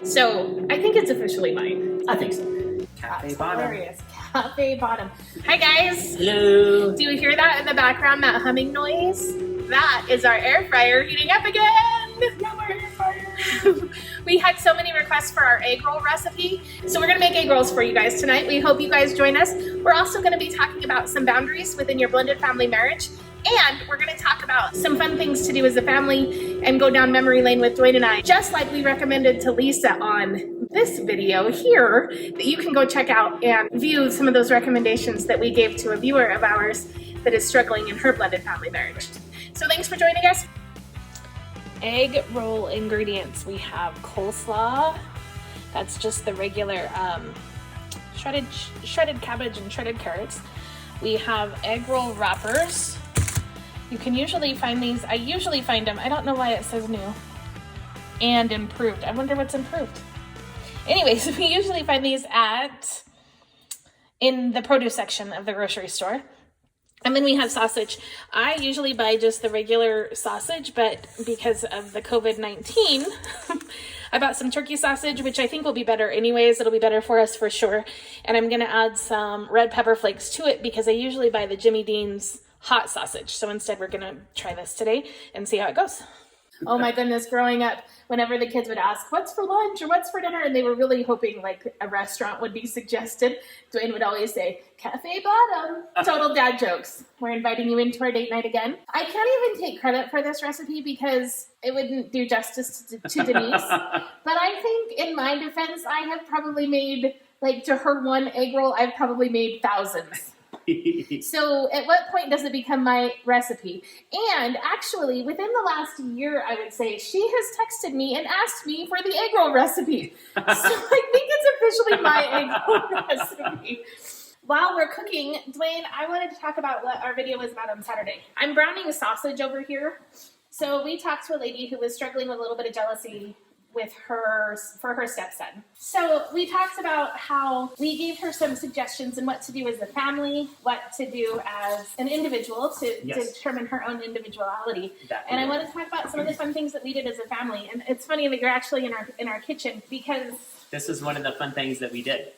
So I think it's officially mine. I think so. Cafe Bottom. Hilarious. Cafe Bottom. Hi guys. Hello. Do you hear that in the background, that humming noise? That is our air fryer heating up again. Yeah, my air fryer. We had so many requests for our egg roll recipe, so we're gonna make egg rolls for you guys tonight. We hope you guys join us. We're also gonna be talking about some boundaries within your blended family marriage, and we're gonna talk about some fun things to do as a family and go down memory lane with Dwayne and I, just like we recommended to Lisa on this video here, that you can go check out and view some of those recommendations that we gave to a viewer of ours that is struggling in her blended family marriage. So thanks for joining us. Egg roll ingredients. We have coleslaw. That's just the regular shredded cabbage and shredded carrots. We have egg roll wrappers. You can usually find these. I usually find them. I don't know why it says new and improved. I wonder what's improved. Anyways, we usually find these in the produce section of the grocery store. And then we have sausage. I usually buy just the regular sausage, but because of the COVID-19, I bought some turkey sausage, which I think will be better anyways. It'll be better for us for sure. And I'm gonna add some red pepper flakes to it because I usually buy the Jimmy Dean's hot sausage. So instead we're gonna try this today and see how it goes. Oh my goodness, growing up, whenever the kids would ask, what's for lunch or what's for dinner? And they were really hoping like a restaurant would be suggested. Dwayne would always say, Cafe Bottom. Total dad jokes. We're inviting you into our date night again. I can't even take credit for this recipe because it wouldn't do justice to Denise. But I think in my defense, I have probably made, like to her one egg roll, I've probably made thousands. So at what point does it become my recipe? And actually, within the last year, I would say, she has texted me and asked me for the egg roll recipe. So I think it's officially my egg roll recipe. While we're cooking, Dwayne, I wanted to talk about what our video was about on Saturday. I'm browning sausage over here. So we talked to a lady who was struggling with a little bit of jealousy for her stepson. So we talked about how we gave her some suggestions on what to do as a family, what to do as an individual to determine her own individuality. And I want to talk about some of the fun things that we did as a family. And it's funny that you're actually in our kitchen because this is one of the fun things that we did.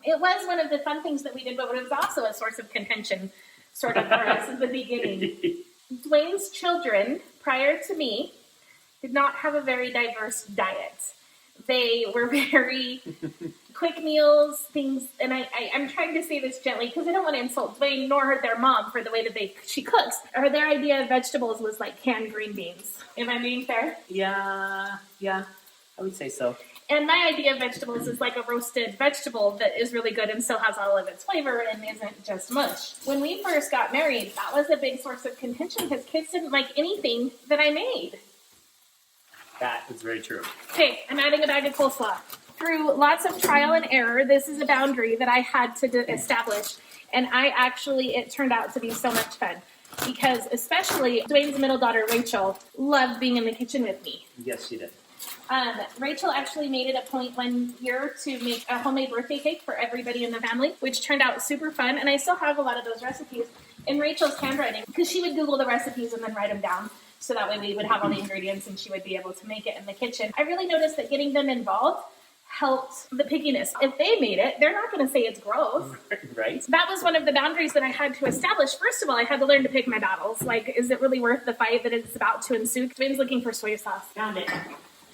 It was one of the fun things that we did, but it was also a source of contention sort of for us at the beginning. Dwayne's children, prior to me, did not have a very diverse diet. They were very quick meals, things, and I'm trying to say this gently because I don't want to insult Dwayne nor their mom for the way that she cooks. Or their idea of vegetables was like canned green beans. Am I being fair? Yeah, I would say so. And my idea of vegetables is like a roasted vegetable that is really good and still has all of its flavor and isn't just mush. When we first got married, that was a big source of contention because kids didn't like anything that I made. That is very true. Okay, I'm adding a bag of coleslaw. Through lots of trial and error, this is a boundary that I had to establish. And it turned out to be so much fun. Because especially Dwayne's middle daughter, Rachel, loved being in the kitchen with me. Yes, she did. Rachel actually made it a point one year to make a homemade birthday cake for everybody in the family, which turned out super fun. And I still have a lot of those recipes in Rachel's handwriting because she would Google the recipes and then write them down. So that way we would have all the ingredients and she would be able to make it in the kitchen. I really noticed that getting them involved helped the pickiness. If they made it, they're not going to say it's gross. Right. That was one of the boundaries that I had to establish. First of all, I had to learn to pick my battles. Like, is it really worth the fight that it's about to ensue? Dwayne's looking for soy sauce. Found it.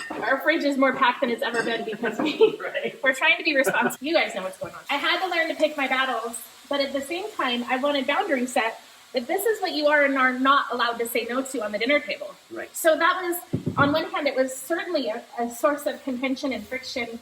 Our fridge is more packed than it's ever been because we're trying to be responsible. You guys know what's going on. I had to learn to pick my battles, but at the same time, I wanted boundary set. That this is what you are and are not allowed to say no to on the dinner table. Right. So that was, on one hand, it was certainly a source of contention and friction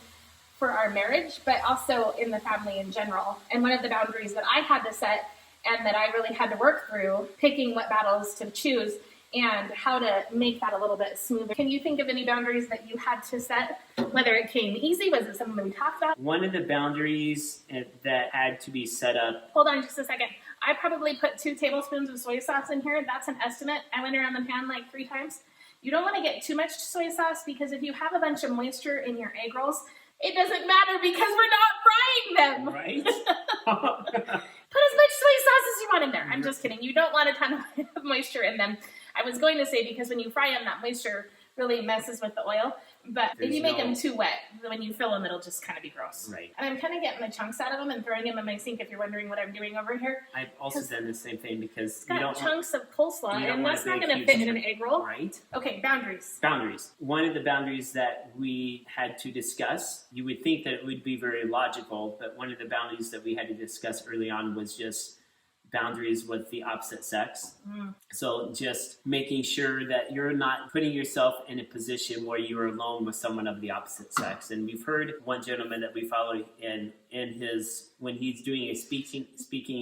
for our marriage, but also in the family in general. And one of the boundaries that I had to set and that I really had to work through, picking what battles to choose and how to make that a little bit smoother. Can you think of any boundaries that you had to set, whether it came easy? Was it something we talked about? One of the boundaries that had to be set up. Hold on just a second. I probably put 2 tablespoons of soy sauce in here. That's an estimate. I went around the pan like 3 times. You don't want to get too much soy sauce because if you have a bunch of moisture in your egg rolls, it doesn't matter because we're not frying them. Right. Put as much soy sauce as you want in there. I'm just kidding. You don't want a ton of moisture in them. I was going to say because when you fry them, that moisture really messes with the oil. But if There's you make no- them too wet, when you fill them, it'll just kind of be gross. Right. And I'm kind of getting the chunks out of them and throwing them in my sink if you're wondering what I'm doing over here. I've also 'Cause done the same thing because It's you got don't chunks of coleslaw, you don't and want that's a not big, going to huge fit in an chunk. egg roll. Right. Okay, boundaries. Boundaries. One of the boundaries that we had to discuss, you would think that it would be very logical, but one of the boundaries that we had to discuss early on was just boundaries with the opposite sex. So just making sure that you're not putting yourself in a position where you're alone with someone of the opposite sex. And we've heard one gentleman that we follow in his, when he's doing a speaking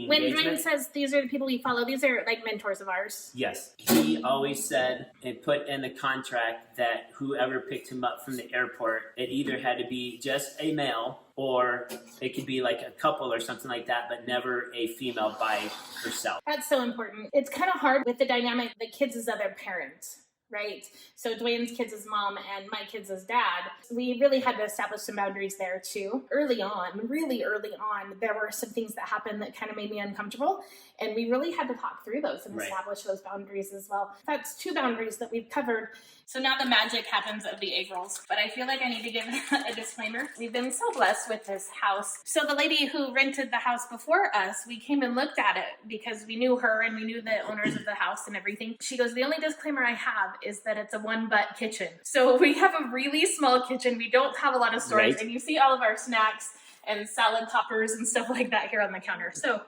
When engagement. Dwayne says these are the people we follow, these are like mentors of ours. Yes. He always said and put in the contract that whoever picked him up from the airport, it either had to be just a male or it could be like a couple or something like that, but never a female by herself. That's so important. It's kind of hard with the dynamic, the kids' other parent, right? So Dwayne's kids' mom and my kids' dad. We really had to establish some boundaries there too. Really early on, there were some things that happened that kind of made me uncomfortable. And we really had to talk through those and Right. establish those boundaries as well. That's 2 boundaries that we've covered. So now the magic happens of the egg rolls. But I feel like I need to give a disclaimer. We've been so blessed with this house. So the lady who rented the house before us, we came and looked at it because we knew her and we knew the owners of the house and everything. She goes, the only disclaimer I have is that it's a 1-butt kitchen. So we have a really small kitchen. We don't have a lot of storage. Right. And you see all of our snacks and salad toppers and stuff like that here on the counter. So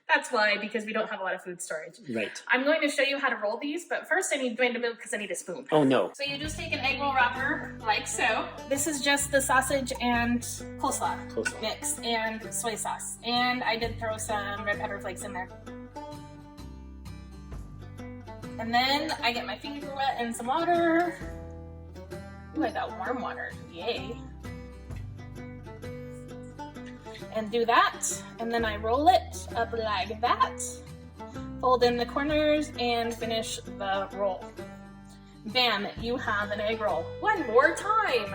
that's why, because we don't have a lot of food storage. Right. I'm going to show you how to roll these, but first I need Dwayne to move because I need a spoon. Oh no. So you just take an egg roll wrapper, like so. This is just the sausage and coleslaw mix and soy sauce. And I did throw some red pepper flakes in there. And then I get my finger wet in some water. Ooh, I got warm water, yay. And do that, and then I roll it up like that, fold in the corners, and finish the roll. Bam, you have an egg roll. One more time.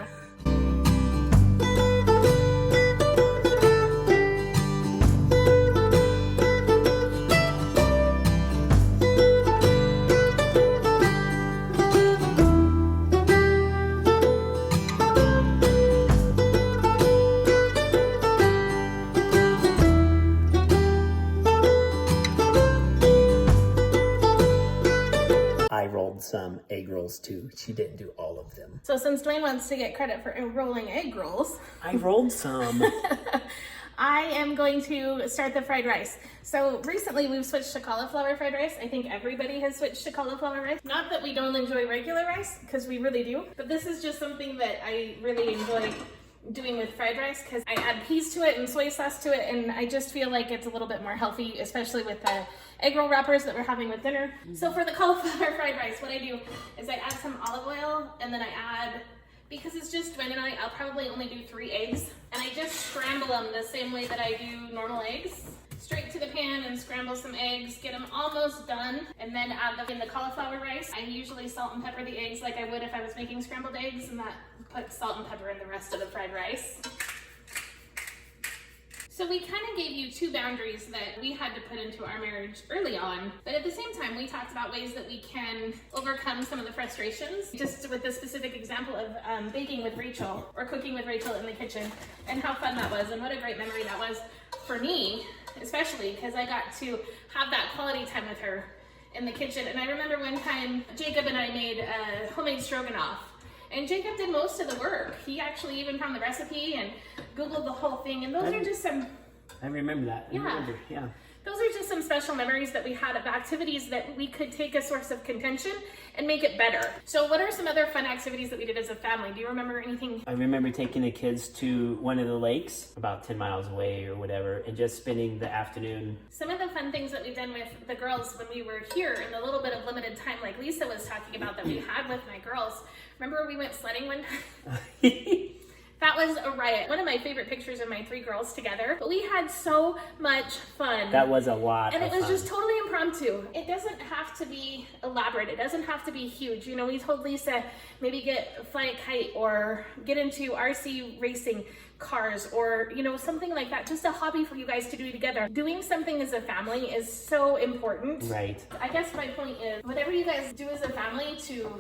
I rolled some egg rolls too. She didn't do all of them. So since Dwayne wants to get credit for rolling egg rolls, I rolled some. I am going to start the fried rice. So recently we've switched to cauliflower fried rice. I think everybody has switched to cauliflower rice. Not that we don't enjoy regular rice, because we really do, but this is just something that I really enjoy doing with fried rice because I add peas to it and soy sauce to it, and I just feel like it's a little bit more healthy, especially with the egg roll wrappers that we're having with dinner. So for the cauliflower fried rice, what I do is I add some olive oil, and then I add, because it's just Dwayne and I'll probably only do 3 eggs, and I just scramble them the same way that I do normal eggs. Straight to the pan and scramble some eggs, get them almost done, and then add them in the cauliflower rice. I usually salt and pepper the eggs like I would if I was making scrambled eggs, and that puts salt and pepper in the rest of the fried rice. So we kind of gave you 2 boundaries that we had to put into our marriage early on, but at the same time we talked about ways that we can overcome some of the frustrations, just with the specific example of baking with Rachel or cooking with Rachel in the kitchen, and how fun that was and what a great memory that was for me, especially because I got to have that quality time with her in the kitchen. And I remember one time Jacob and I made homemade stroganoff, and Jacob did most of the work. He actually even found the recipe and Googled the whole thing, and those are just some, I remember that. Yeah. Those are just some special memories that we had of activities that we could take a source of contention and make it better. So what are some other fun activities that we did as a family? Do you remember anything? I remember taking the kids to one of the lakes about 10 miles away or whatever, and just spending the afternoon. Some of the fun things that we've done with the girls when we were here in the little bit of limited time, like Lisa was talking about, that we had with my girls. Remember we went sledding one time? That was a riot. One of my favorite pictures of my 3 girls together. But we had so much fun. That was a lot And of it was fun. just totally impromptu. It doesn't have to be elaborate. It doesn't have to be huge. You know, we told Lisa, maybe fly a kite or get into RC racing cars or, you know, something like that. Just a hobby for you guys to do together. Doing something as a family is so important. Right. I guess my point is, whatever you guys do as a family to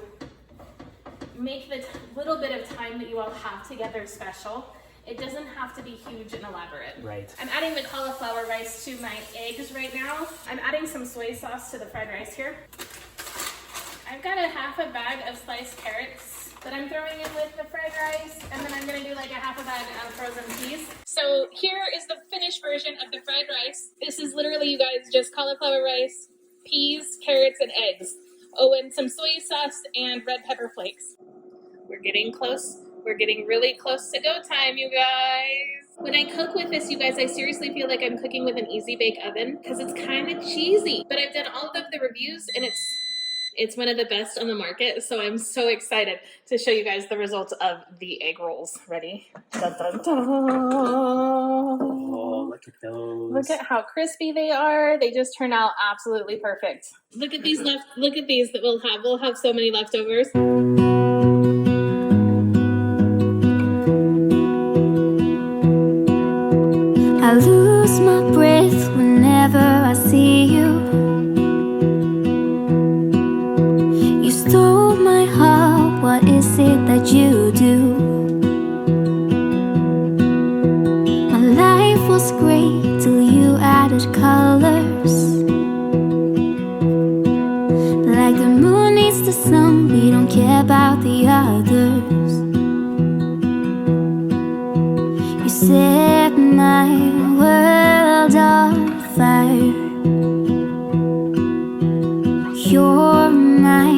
make the little bit of time that you all have together special. It doesn't have to be huge and elaborate. Right. I'm adding the cauliflower rice to my eggs right now. I'm adding some soy sauce to the fried rice here. I've got a half a bag of sliced carrots that I'm throwing in with the fried rice, and then I'm gonna do like a half a bag of frozen peas. So here is the finished version of the fried rice. This is literally, you guys, just cauliflower rice, peas, carrots, and eggs. Oh, and some soy sauce and red pepper flakes. We're getting close. We're getting really close to go time, you guys. When I cook with this, you guys, I seriously feel like I'm cooking with an easy bake oven because it's kind of cheesy. But I've done all of the reviews and it's one of the best on the market. So I'm so excited to show you guys the results of the egg rolls. Ready? Dun, dun, dun. Oh, look at those. Look at how crispy they are. They just turn out absolutely perfect. Look at these that we'll have so many leftovers. I lose my breath whenever I see you. You stole my heart, what is it that you do? My life was great till you added colors. Like the moon needs the sun, we don't care about the others. You set my world on fire. You're my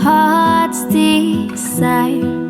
heart's desire.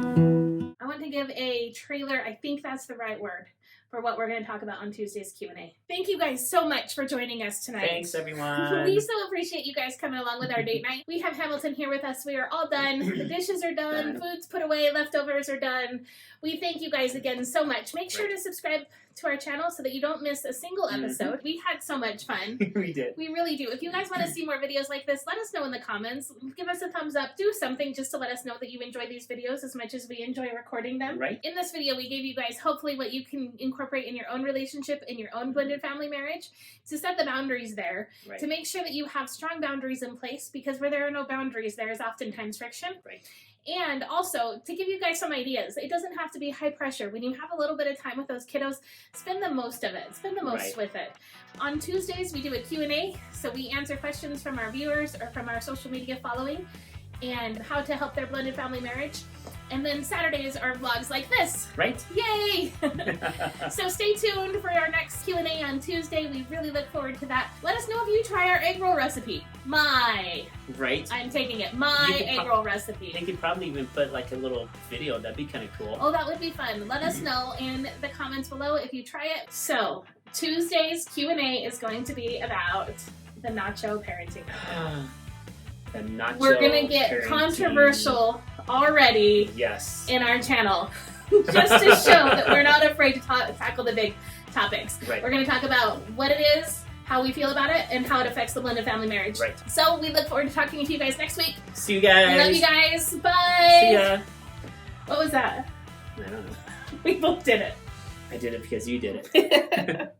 I want to give a trailer, I think that's the right word, for what we're going to talk about on Tuesday's Q&A. Thank you guys so much for joining us tonight. Thanks, everyone. We so appreciate you guys coming along with our date night. We have Hamilton here with us. We are all done. The dishes are done. Food's put away. Leftovers are done. We thank you guys again so much. Make sure to subscribe to our channel so that you don't miss a single episode. We had so much fun. We did. We really do. If you guys want to see more videos like this, let us know in the comments. Give us a thumbs up. Do something just to let us know that you enjoy these videos as much as we enjoy recording them. Right. In this video, we gave you guys hopefully what you can incorporate in your own relationship, in your own blended family marriage, to set the boundaries there, Right. to make sure that you have strong boundaries in place, because where there are no boundaries, there is oftentimes friction. Right. And also to give you guys some ideas. It doesn't have to be high pressure. When you have a little bit of time with those kiddos, spend the most of it. Spend the most Right. with it. On Tuesdays, we do a Q&A. So we answer questions from our viewers or from our social media following and how to help their blended family marriage. And then Saturdays are vlogs like this. Right? Yay! So stay tuned for our next Q&A on Tuesday. We really look forward to that. Let us know if you try our egg roll recipe. Right? I'm taking it. You My could egg roll recipe. They could probably even put like a little video. That'd be kind of cool. Oh, that would be fun. Let us know in the comments below if you try it. So Tuesday's Q&A is going to be about the nacho parenting. The nacho We're gonna get parenting. controversial already Yes. in our channel, just to show that we're not afraid to tackle the big topics. Right. We're gonna talk about what it is, how we feel about it, and how it affects the blended family marriage. Right. So we look forward to talking to you guys next week. See you guys. Love you guys. Bye. See ya. What was that? I don't know. We both did it. I did it because you did it.